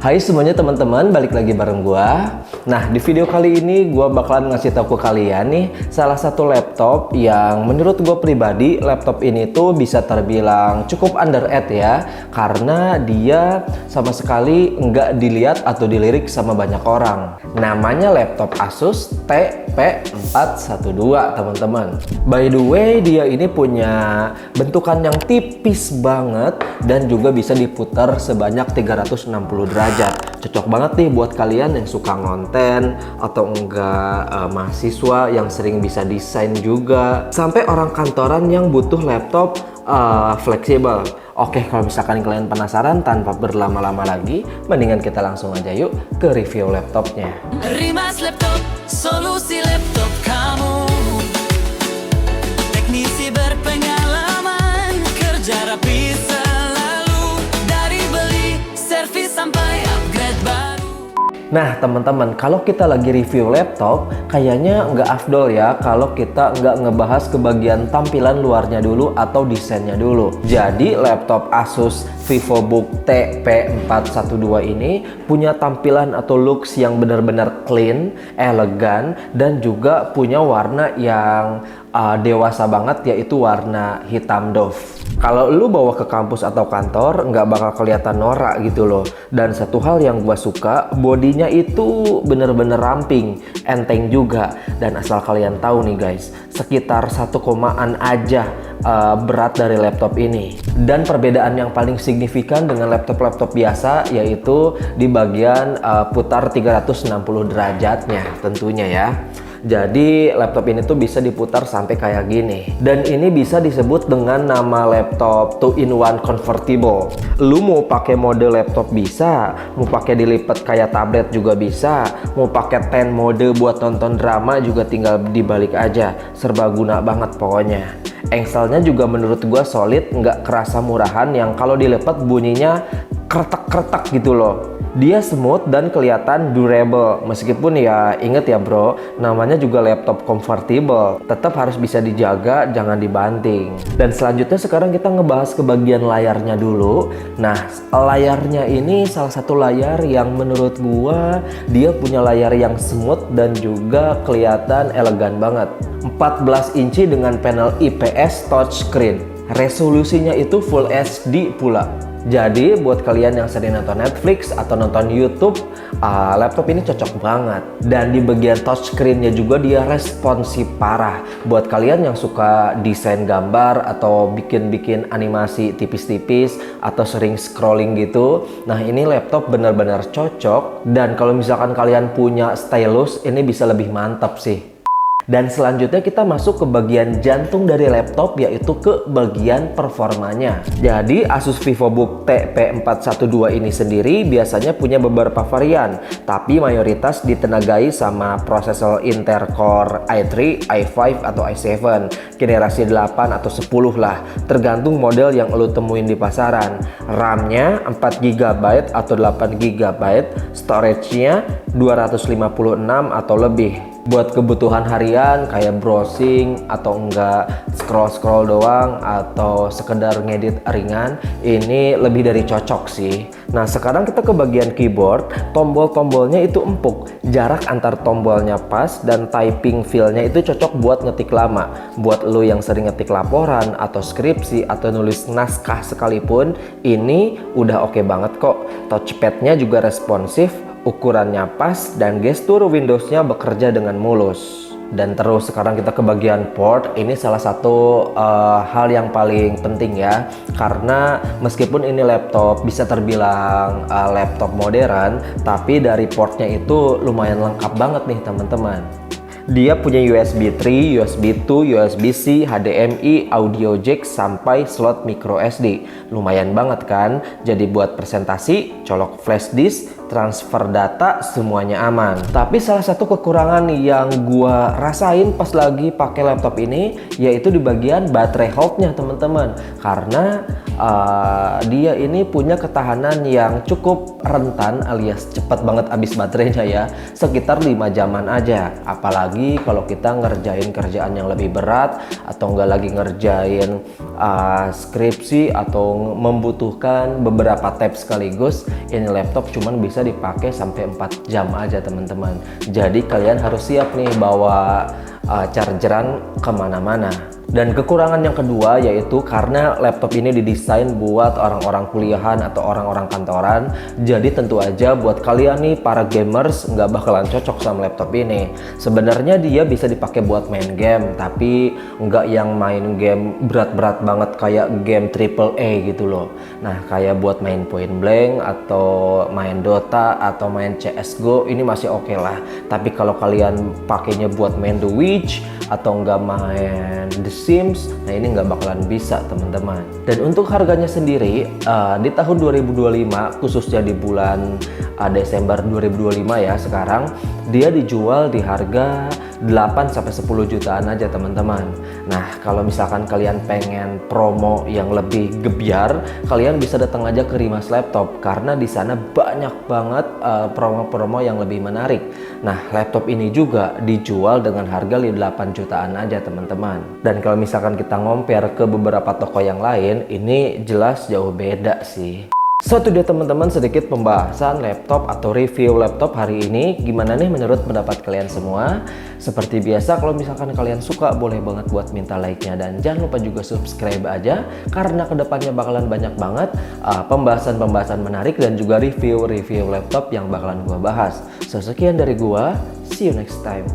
Hai semuanya teman-teman, balik lagi bareng gua. Nah, di video kali ini gua bakalan ngasih tahu ke kalian nih salah satu laptop yang menurut gua pribadi laptop ini tuh bisa terbilang cukup underrated ya, karena dia sama sekali nggak dilihat atau dilirik sama banyak orang. Namanya laptop Asus TP412 teman-teman. By the way, dia ini punya bentukan yang tipis banget dan juga bisa diputar sebanyak 360 derajat. Cocok banget nih buat kalian yang suka ngonten atau enggak mahasiswa yang sering bisa desain juga, sampai orang kantoran yang butuh laptop fleksibel. Oke, kalau misalkan kalian penasaran, tanpa berlama-lama lagi, mendingan kita langsung aja yuk ke review laptopnya. Rimas Laptop, solusi laptop kamu. Teknisi berpengalaman, kerja rapi selalu. Dari beli, servis sampai upgrade baru. Nah teman-teman, kalau kita lagi review laptop, kayaknya nggak afdol ya kalau kita nggak ngebahas ke bagian tampilan luarnya dulu atau desainnya dulu. Jadi laptop Asus VivoBook TP412 ini punya tampilan atau looks yang benar-benar clean, elegan, dan juga punya warna yang dewasa banget, yaitu warna hitam doff. Kalau lu bawa ke kampus atau kantor nggak bakal kelihatan norak gitu loh. Dan satu hal yang gua suka, bodinya itu bener-bener ramping, enteng juga. Dan asal kalian tahu nih guys, sekitar 1 komaan aja berat dari laptop ini. Dan perbedaan yang paling signifikan dengan laptop-laptop biasa yaitu di bagian putar 360 derajatnya tentunya ya. Jadi laptop ini tuh bisa diputar sampai kayak gini. Dan ini bisa disebut dengan nama laptop 2-in-1 convertible. Lu mau pakai mode laptop bisa, mau pakai dilipat kayak tablet juga bisa, mau pakai 10 mode buat nonton drama juga tinggal dibalik aja. Serba guna banget pokoknya. Engselnya juga menurut gua solid, nggak kerasa murahan yang kalau dilipat bunyinya kretek-kretek gitu loh. Dia smooth dan kelihatan durable. Meskipun ya inget ya bro, namanya juga laptop convertible, tetap harus bisa dijaga, jangan dibanting. Dan selanjutnya sekarang kita ngebahas ke bagian layarnya dulu. Nah, layarnya ini salah satu layar yang menurut gua dia punya layar yang smooth dan juga kelihatan elegan banget. 14 inci dengan panel IPS touchscreen. Resolusinya itu Full HD pula. Jadi buat kalian yang sering nonton Netflix atau nonton YouTube, laptop ini cocok banget. Dan di bagian touchscreen-nya juga dia responsif parah. Buat kalian yang suka desain gambar atau bikin-bikin animasi tipis-tipis atau sering scrolling gitu, nah ini laptop benar-benar cocok. Dan kalau misalkan kalian punya stylus, ini bisa lebih mantap sih. Dan selanjutnya kita masuk ke bagian jantung dari laptop, yaitu ke bagian performanya. Jadi Asus VivoBook TP412 ini sendiri biasanya punya beberapa varian, tapi mayoritas ditenagai sama prosesor Intel Core i3, i5 atau i7 generasi 8 atau 10 lah, tergantung model yang lo temuin di pasaran. RAM-nya 4GB atau 8GB, storage-nya 256 atau lebih. Buat kebutuhan harian kayak browsing atau enggak scroll doang atau sekedar ngedit ringan, ini lebih dari cocok sih. Nah sekarang kita ke bagian keyboard. Tombol-tombolnya itu empuk, jarak antar tombolnya pas, dan typing feel-nya itu cocok buat ngetik lama. Buat lo yang sering ngetik laporan atau skripsi atau nulis naskah sekalipun, ini udah oke banget kok. Touchpad-nya juga responsif, ukurannya pas, dan gestur Windows-nya bekerja dengan mulus. Dan terus sekarang kita ke bagian port. Ini salah satu hal yang paling penting ya, karena meskipun ini laptop bisa terbilang laptop modern, tapi dari portnya itu lumayan lengkap banget nih teman-teman. Dia punya USB 3, USB 2, USB-C, HDMI, audio jack, sampai slot micro SD. Lumayan banget kan? Jadi buat presentasi, colok flash disk, transfer data semuanya aman. Tapi salah satu kekurangan yang gua rasain pas lagi pakai laptop ini yaitu di bagian baterai health-nya teman-teman. Karena dia ini punya ketahanan yang cukup rentan alias cepat banget habis baterainya ya, sekitar 5 jaman aja. Apalagi kalau kita ngerjain kerjaan yang lebih berat atau nggak lagi ngerjain skripsi atau membutuhkan beberapa tab sekaligus, ini laptop cuman bisa dipakai sampai 4 jam aja teman-teman. Jadi kalian harus siap nih bawa chargeran kemana-mana. Dan kekurangan yang kedua yaitu karena laptop ini didesain buat orang-orang kuliahan atau orang-orang kantoran, jadi tentu aja buat kalian nih para gamers nggak bakalan cocok sama laptop ini. Sebenarnya dia bisa dipakai buat main game, tapi nggak yang main game berat-berat banget kayak game AAA gitu loh. Nah kayak buat main Point Blank atau main Dota atau main CSGO ini masih oke lah. Tapi kalau kalian pakainya buat main The Witch atau nggak main The Sims, nah ini nggak bakalan bisa teman-teman. Dan untuk harganya sendiri di tahun 2025 khususnya di bulan Desember 2025 ya sekarang, dia dijual di harga 8-10 jutaan aja teman-teman. Nah kalau misalkan kalian pengen promo yang lebih gebyar, kalian bisa datang aja ke Rimas Laptop karena di sana banyak banget promo-promo yang lebih menarik. Nah laptop ini juga dijual dengan harga 8 jutaan aja teman-teman. Dan kalau misalkan kita compare ke beberapa toko yang lain, ini jelas jauh beda sih. So itu dia teman-teman sedikit pembahasan laptop atau review laptop hari ini. Gimana nih menurut pendapat kalian semua? Seperti biasa kalau misalkan kalian suka boleh banget buat minta like-nya. Dan jangan lupa juga subscribe aja karena kedepannya bakalan banyak banget pembahasan-pembahasan menarik dan juga review-review laptop yang bakalan gua bahas. So sekian dari gua, see you next time.